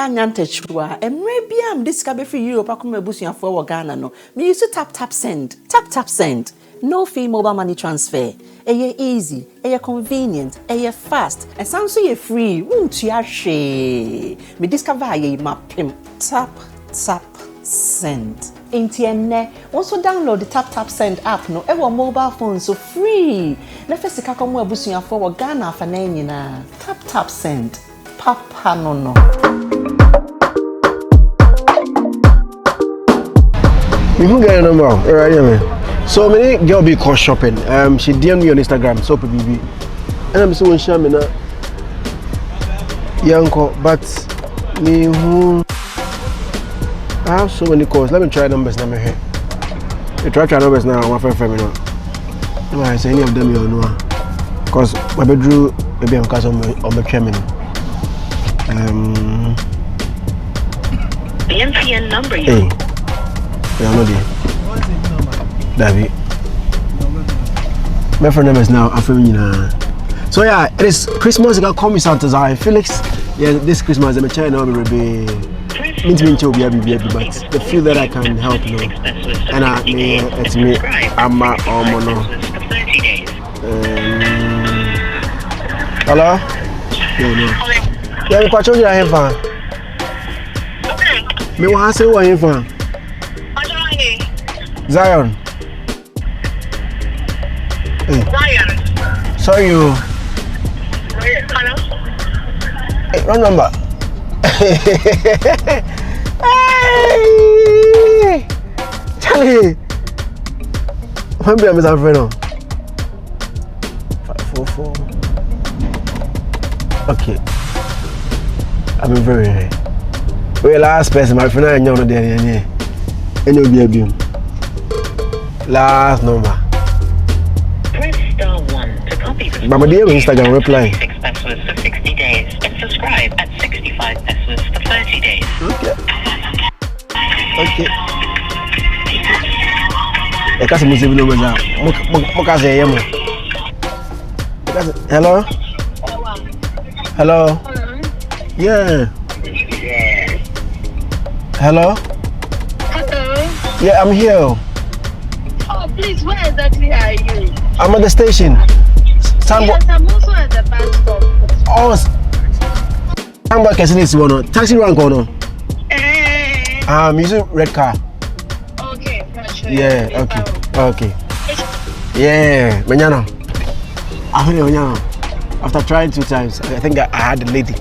Nyantechwa, and maybe I'm discovered for Europe. I come a for Ghana. No, me used to tap send. Tap send. No fee mobile money transfer. Eye easy, eye convenient, eye fast, and sounds so free. Won't you share? Me discover ye mapim. Tap send. Intienne. Also download the tap send app. No, ever mobile phone so free. Nefesi kakomu ebusuya for Ghana for na. Tap send. Papa no. You get a number, right? So many girl be called shopping. She DM me on Instagram, so baby, and I'm so ashamed na. Yanko, but me who I have so many calls. Let me try numbers now. Me try numbers now. My friend, me now. No, I say any of them you know, cause my bedroom maybe I'm cause on my training. The MTN number you. Hey, I know the. David. My friend name is now Afro. So yeah, it is Christmas. I call me Santa Zionfelix. Yeah, this Christmas I'm trying now to be but the few that I can help you know. And it's me. I'm hello? Yeah, quite sure you are here for. Me want to say what you for? Zion. Zion. Sorry you. Hello? Hey, wrong number. Hey! Charlie! When be a Mr. Fredo? 544. Okay. I'm very. Well, last person, my friend, I know no there. And you'll be a beam. Last number. Press star 1 to copy the Mama, dear Instagram reply. 6 pesos for 60 days and subscribe at 65 pesos for 30 days. Okay. I can't see the numbers now. Hello? Hello? Yeah. Hello? Hello? Yeah, I'm here. Oh, please, where exactly are you? I'm at the station. Yes, I'm also at the bus stop. Oh, I'm back at this one. Taxi rank or no? I'm using red car. Okay, gotcha. Yeah, okay. Yeah, mañana. After trying 2 times, I think I had the lady.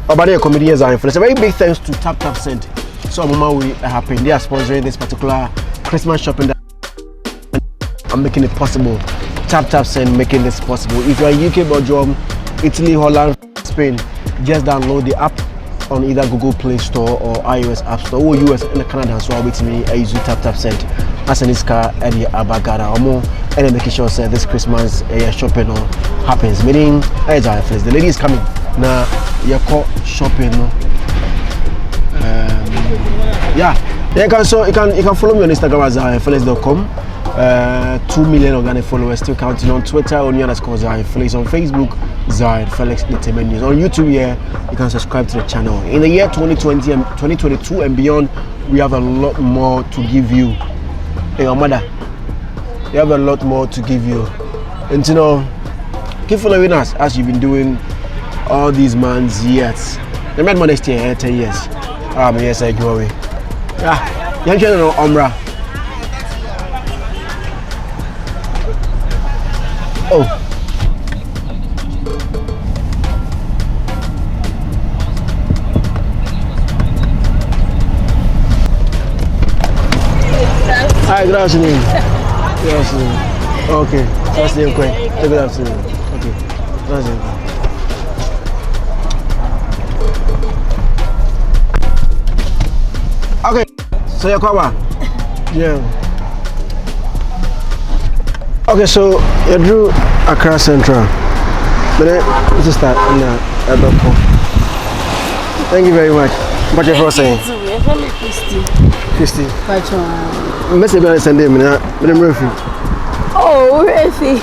But the comedians are influenced. A very big thanks to Tap Send. So Mama we happen. They are sponsoring this particular Christmas shopping that I'm making it possible. Tap Send making this possible. If you are in UK, Belgium, Italy, Holland, Spain, just download the app on either Google Play Store or iOS App Store or US and Canada. So with me, I use Tap Send as an car and the Abagara or more, and making sure that this Christmas shopping happens. Meaning, the lady is coming now. You call shopping. Yeah, you can follow me on Instagram as Zionfelix.com. 2 million organic followers, still counting. On Twitter, on _Zionfelix. On Facebook, Zionfelix Entertainment News. On YouTube, you can subscribe to the channel. In the year 2020 and 2022 and beyond, we have a lot more to give you. Hey, your mother, we have a lot more to give you. And keep following us as you've been doing all these months, years. Remember next year, 10 years. Yes, I go away. Yeah, young channel Omra. Oh. Hi, good afternoon. Good afternoon. Okay, that's the okay. Good afternoon. Okay, that's it. Okay, so you're covered. Yeah. Okay, so you drew Accra Central. But then, this is that in the Thank you very much. What you're saying? Christy. Message me send him. Oh, Refi.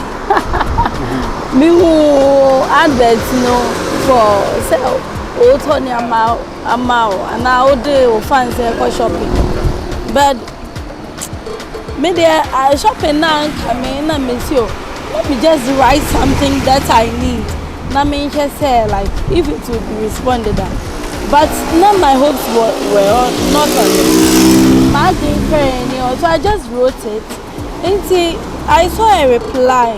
Me who advert no for sell. Oh, Tony, I'm out. amount and I do fancy shopping. But me there I shopping now coming and miss you. Let me just write something that I need. Now me just say like if it will be responded on. But none my hopes were not on it. My dream, so I just wrote it. And I saw a reply.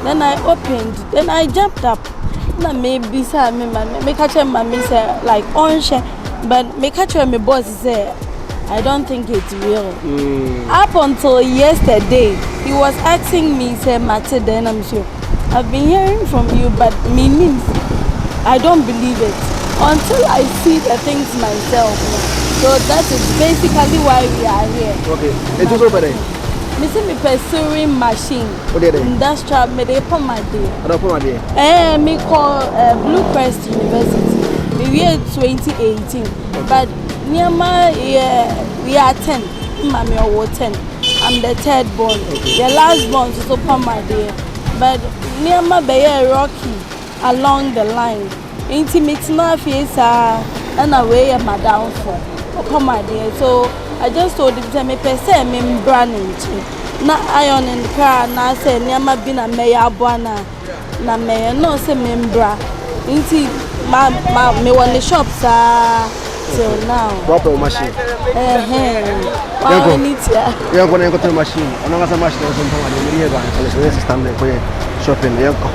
Then I opened. Then I jumped up. Now maybe say me catch my miss like on share, but me catch my boss say I don't think it's real. Up until yesterday, he was asking me say Mate then I'm sure I've been hearing from you, but means I don't believe it until I see the things myself. So that is basically why we are here. Okay, it was over there. Me see me pursuing machine. What did they? Industrial me dey pon my day. I don't put my day. Me call Blue Crest University. The year 2018. But Niama we are 10. Mami or 10. I'm the third born. The last born is upon my day. But Niama be rocky along the line. Intimate na face and away my downfall upon my day. So I just told him to me say me branding na iron in the car na say niama bi na me ya buana na me no say me mbra nti me won the shop sa till now proper machine wa ni tia you go na go to machine ona ga sa machine so ntoma de me ga so system dey ko shopping dey ko.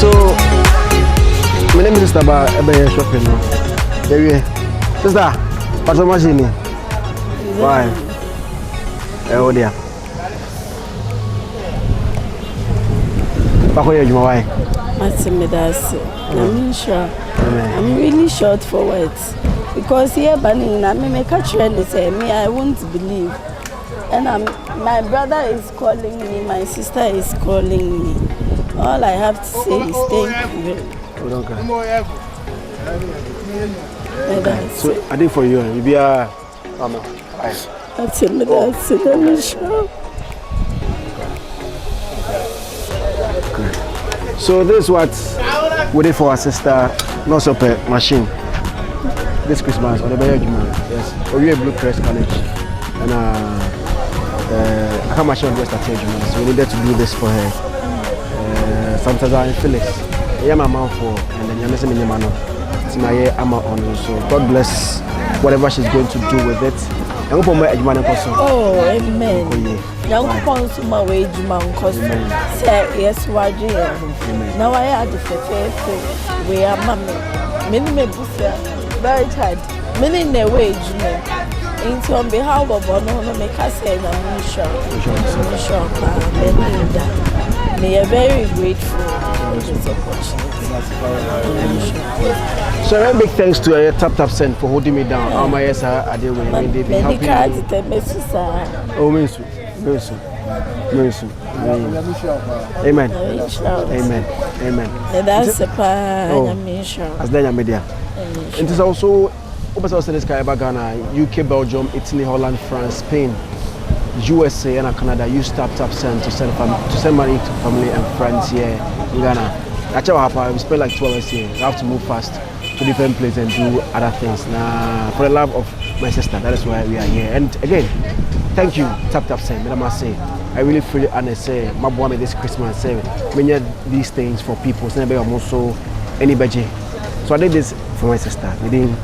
So, my name is Mr. Ba, I'm shopping now. There Sister, what's the machine? Why? Oh dear. Why? I'm really short for words because here Bani I me catch and say me I won't believe, and my brother is calling me, my sister is calling me. All I have to say is thank you. So I did for you. You be a mama. That's it. That's it. I'm sure. So this is what we did for our sister. Not so per machine. This Christmas on the Bayou yes. We are Blue Crest College, and I can't machine just at so we needed to do this for her. Sometimes Zionfelix, yeah, my mom for, and then you're missing in your man. It's my on. So God bless whatever she's going to do with it. Oh, amen. Young consumer wage man cost. Yes, why do you? Now I had the fair we are mammy. Many may be very tired. Many in the wage man. Into on behalf of one make us say, I'm sure. We are very grateful for this opportunity. So a big thanks to Tap Send for holding me down. All my yes are there when they be helping me. Oh, Minsu. Amen. Amen. That's a part. As then media. It is also Ghana, UK, Belgium, Italy, Holland, France, Spain, USA and Canada. Use Tap Send to send money to family and friends here in Ghana. That's what happened. We spent like 2 hours here. We have to move fast to different places and do other things. Now, for the love of my sister, that is why we are here. And again, thank you, Tap Send. I must say, I really feel it, and I say, my boy, this Christmas, say, many of these things for people, so I'm also any budget. So I did this for my sister. We didn't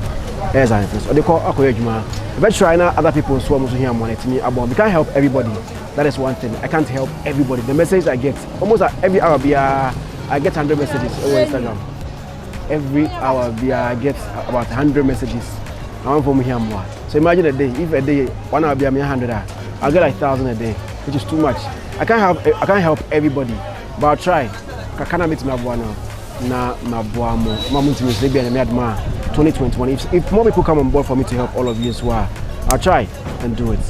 as I or they call Akoyajuma. If I try now, other people who are here money to me about, we can't help everybody. That is one thing. I can't help everybody. The message I get, almost every hour, I get 100 messages over Instagram. Every hour, I get about 100 messages. I want from here more. So imagine a day. If a day 1 hour be 100, I'll get like 1,000 a day, which is too much. I can't help everybody, but I'll try. I can't meet my boy now. Na my boy mo. Mama to me say be an 2021. If more people come on board for me to help all of you as well, I'll try and do it.